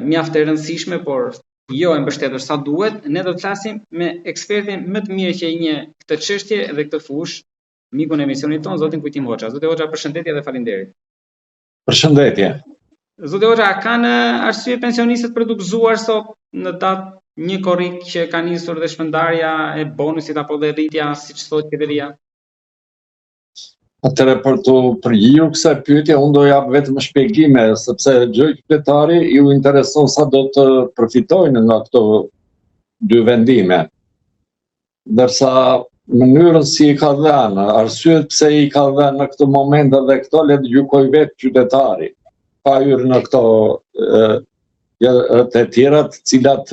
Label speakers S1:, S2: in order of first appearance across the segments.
S1: mjaft e rëndësishme, por jo e mbështetur sa duhet. Ne do të flasim me ekspertin më të mirë që i njeh këtë çështje dhe këtë fushë, mikun e emisionit ton, zotin Kujtim Hoxha. Zoti Hoxha, përshëndetje dhe faleminderit.
S2: Përshëndetje.
S1: Zoti Hoxha, kanë arsye pensionistët për të gëzuar sot në datë një korrik që ka nisur dhe shpërndarja e bonusit apo dhe rritja, siç thotë qeveria?
S2: Atëre për të përgjigjer kësaj pyetje, unë do jap vetëm shpjegime, sepse çdo qytetari ju intereson sa do të përfitojnë nga këto dy vendime. Ndërsa mënyrën si i ka dhënë, arsyet pse i ka dhënë në këtë moment edhe këto le të gjykoj vetë qytetari, pa hyrë në këto të tjera të cilat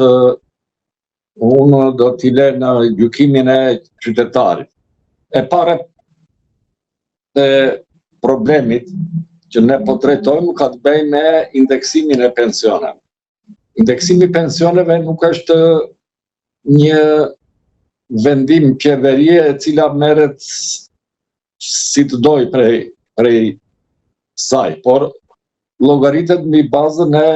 S2: unë do t'i lë në gjykimin e qytetarit. E para e problemit që ne po trajtojmë ka të bëjë me indeksimin e pensioneve. Indeksimi i pensioneve nuk është një vendim qeverie e cila merret si të doj prej saj, por llogaritet mbi bazën e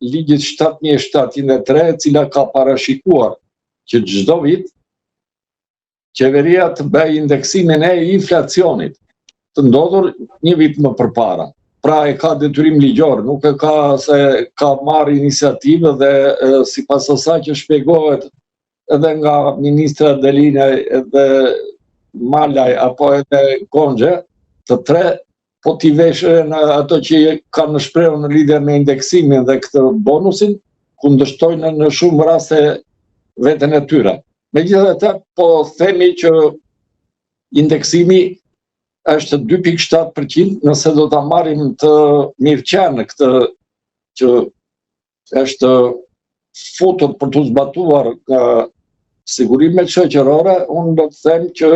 S2: ligjit 7703, e cila ka parashikuar që çdo vit qeveria të bëjë indeksimin e inflacionit, të ndodhur një vit më përpara. Pra e ka detyrim ligjor, nuk e ka se ka marrë iniciativë dhe sipas asaj që shpjegohet edhe nga ministra Delina edhe Malaj apo edhe Konxhe, të tre po t'i veshë në ato që kanë shprehur në lidhje me indeksimin dhe këtë bonusin, kundërshtojnë në shumë raste veten e tyre. Megjithatë, po themi që indeksimi është 2.7%, nëse do ta marrim të mirëqenë këtë që është futur për të zbatuar sigurimet shoqërore, unë do të them që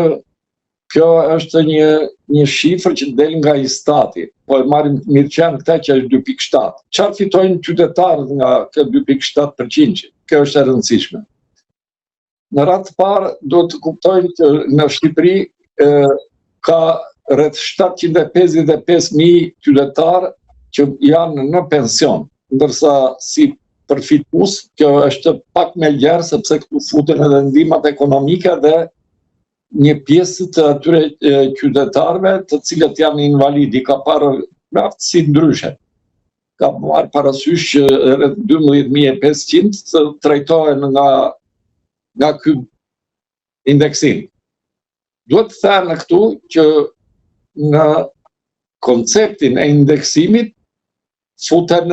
S2: kjo është një shifër që del nga Istati, po e marrim mirëqenë këtë që është 2.7. Çfarë fitojnë qytetarët nga kjo 2.7%? Kjo është e rëndësishme. Në radhë të parë do të kuptojnë që në Shqipëri ka rreth 755.000 qytetarë që janë në pension, ndërsa si përfitues kjo është pak më gjerë sepse këtu futen edhe ndihmat ekonomike dhe një pjesë të atyre qytetarëve të cilët janë invalidi, ka parë raftësi ndryshe. Ka marrë parasysh që rreth 12.500 të trajtohen nga ky indeksim. Duhet të thënë këtu që në konceptin e indeksimit futen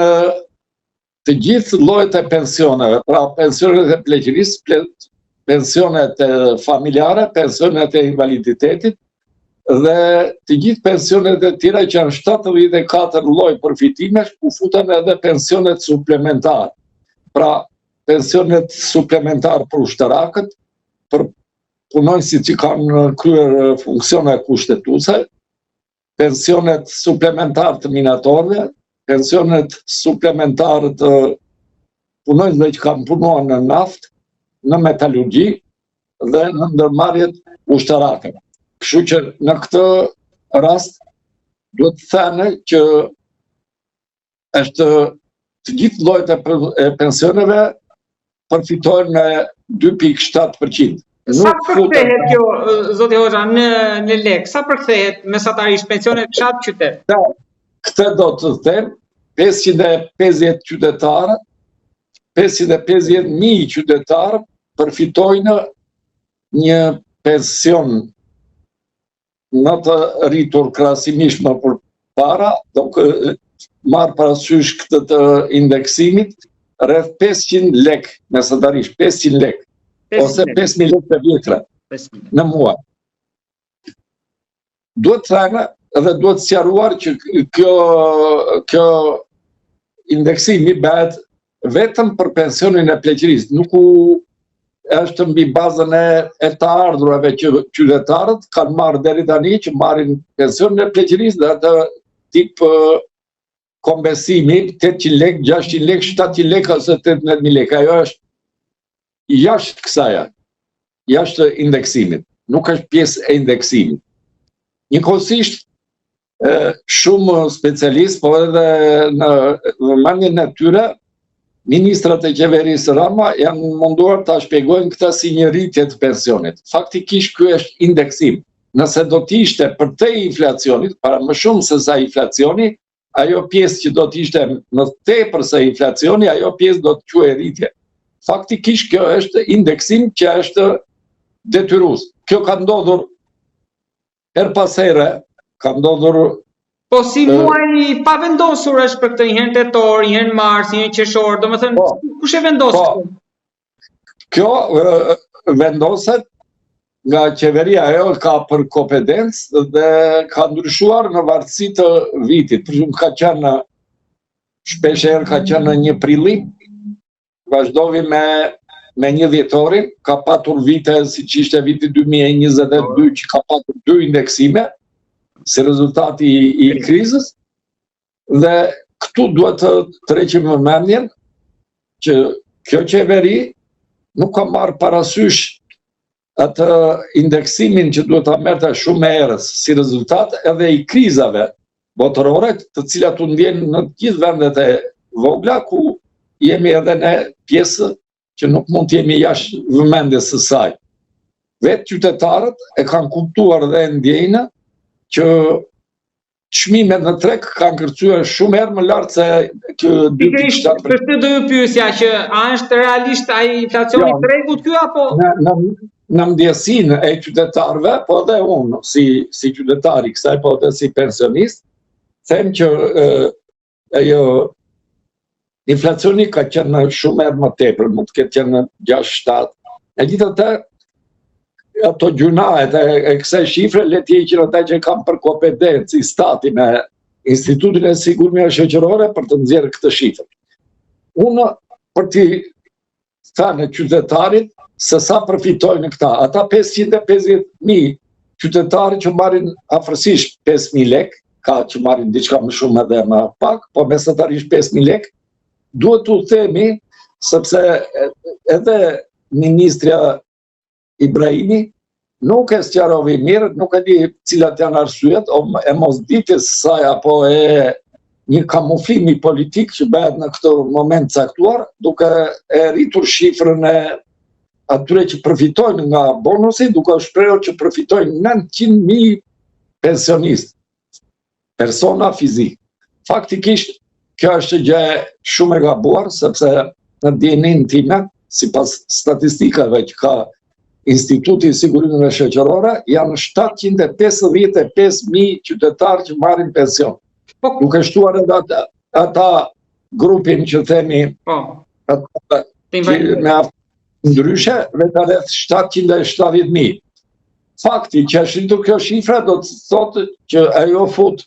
S2: të gjithë llojet e pensioneve, pra pensionet e pleqërisë, pensionet familjare, pensionet e invaliditetit dhe të gjithë pensionet e tjera që janë 74 lloj përfitimesh, ku futen edhe pensionet suplementare. Pra pensionet suplementar për ushtarakët, për punonjësit që kanë kryer funksione kushtetuese, pensionet suplementar të minatorëve, pensionet suplementar të punonjësve që kanë punuar në naftë, në metalurgji dhe në ndërmarrjet ushtarakëve. Kështu që në këtë rast duhet të thënë që është të gjithë llojet e pensioneve përfitojnë me 2.7%.
S1: Sa përkthehet kjo, zoti Hoxha, në lek? Sa përkthehet mesatarisht pensionet fshat qytet?
S2: Këtë do të them, 550 qytetarë, 550.000 qytetarë përfitojnë një pension në të rritur krahasimisht më përpara, do marr parasysh këtë të indeksimit, rreth 500 lek mesatarisht, 500 lek. Ose 5.000 lek të vjetra në muaj. Duhet thënë dhe duhet sqaruar që kjo indeksimi bëhet vetëm për pensionin e pleqërisë, nuk është mbi bazën e të ardhurave që qytetarët kanë marrë deri tani, që marrin pensionin e pleqërisë dhe atë tip kombesimi 800 lek, 600 lek, 700 lek ose 18.000 lek. Ajo është jashtë kësaja, jashtë indeksimit, nuk është pjesë e indeksimit. Njëkohësisht, shumë specialistë, po edhe në vëmendjen e tyre, ministrat e qeverisë Rama janë munduar ta shpjegojnë këtë si një rritje të pensionit. Faktikisht ky është indeksim. Nëse do të ishte për te inflacionit, para më shumë se sa inflacioni, ajo pjesë që do të ishte më tepër se inflacioni, ajo pjesë do të quhej rritje. Faktikisht kjo është indeksim që është detyrues. Kjo ka ndodhur her pas here, ka ndodhur.
S1: Po si muaj pa vendosur është për këtë, një herë tetor, një herë mars, një herë qershor, domethënë kush e vendos këtë?
S2: Kjo vendoset nga qeveria, ajo ka për kompetencë dhe ka ndryshuar në varësi të vitit. Për shumë ka qenë shpeshherë ka qenë një prillim, vazhdovi me një dhjetorin, ka patur vite si që ishte viti 2022 që ka patur 2 indeksime si rezultati i krizës, dhe këtu duhet të treqim vëmendjen që kjo qeveri nuk ka marrë parasysh atë indeksimin që duhet ta merrte shumë herës si rezultat edhe i krizave botërore, të cilat u ndjen në të gjithë vendet e vogla ku jemi edhe ne pjesë që nuk mund të jemi jashtë vëmendjes së saj. Vetë qytetarët e kanë kuptuar dhe ndjejnë që çmimet në treg kanë kërcyer shumë herë më lart se kjo 2.7%.
S1: Për këtë do ju pyesja që a është realisht ai inflacioni i tregut ky apo
S2: në ndjesinë e qytetarëve, po edhe unë si qytetar i kësaj, po edhe si pensionist, them që ajo inflacioni ka qenë shumë herë më tepër, mund të ketë qenë 6-7. Megjithatë, ato gjunahet e kësaj shifre le të heqin ata që kanë për kompetencë i stati me Institutin e Sigurimeve Shoqërore për të nxjerrë këtë shifër. Unë për t'i thënë qytetarit se sa përfitojnë këta. Ata 550.000 qytetarë që marrin afërsisht 5.000 lek, ka që marrin diçka më shumë edhe më pak, po mesatarisht 5.000 lek, duhet t'u themi sepse edhe ministrja Ibrahimi nuk e sqaroi mirë, nuk e di cilat janë arsyet, e mosditjes së saj apo e një kamuflimi politik që bëhet në këtë moment caktuar, duke e rritur shifrën e atyre që përfitojnë nga bonusi, duke shprehur që përfitojnë 900.000 pensionistë, persona fizik. Faktikisht, kjo është gjë shumë e gabuar, sepse në dijenin time, sipas statistikave që ka Instituti i Sigurimeve Shoqërore, janë 755.000 qytetarë që marrin pension. Duke shtuar edhe ata grupin që themi me ndryshe, vetë rreth 770.000. Fakti që është rritur kjo shifra do të thotë që ajo fut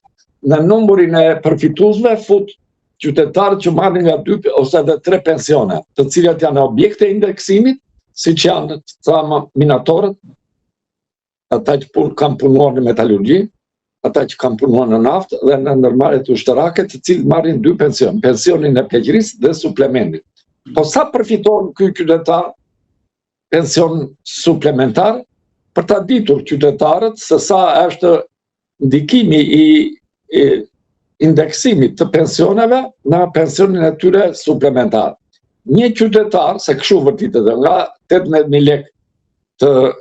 S2: në numrin e përfituesve, fut qytetarë që marrin nga 2 ose edhe 3 pensione, të cilat janë objekte indeksimit, si që janë të thamë minatorët, ata që kanë punuar në metalurgji, ata që kanë punuar në naftë dhe në ndërmarrjet ushtarake, të cilët marrin 2 pension, pensionin e pleqërisë dhe suplementin. Po sa përfiton ky qytetar pension suplementar, për ta ditur qytetarët se sa është ndikimi i indeksimit të pensioneve në pensionin e tyre suplementar. Një qytetar, se kështu vërtitet nga 18.000 lekë të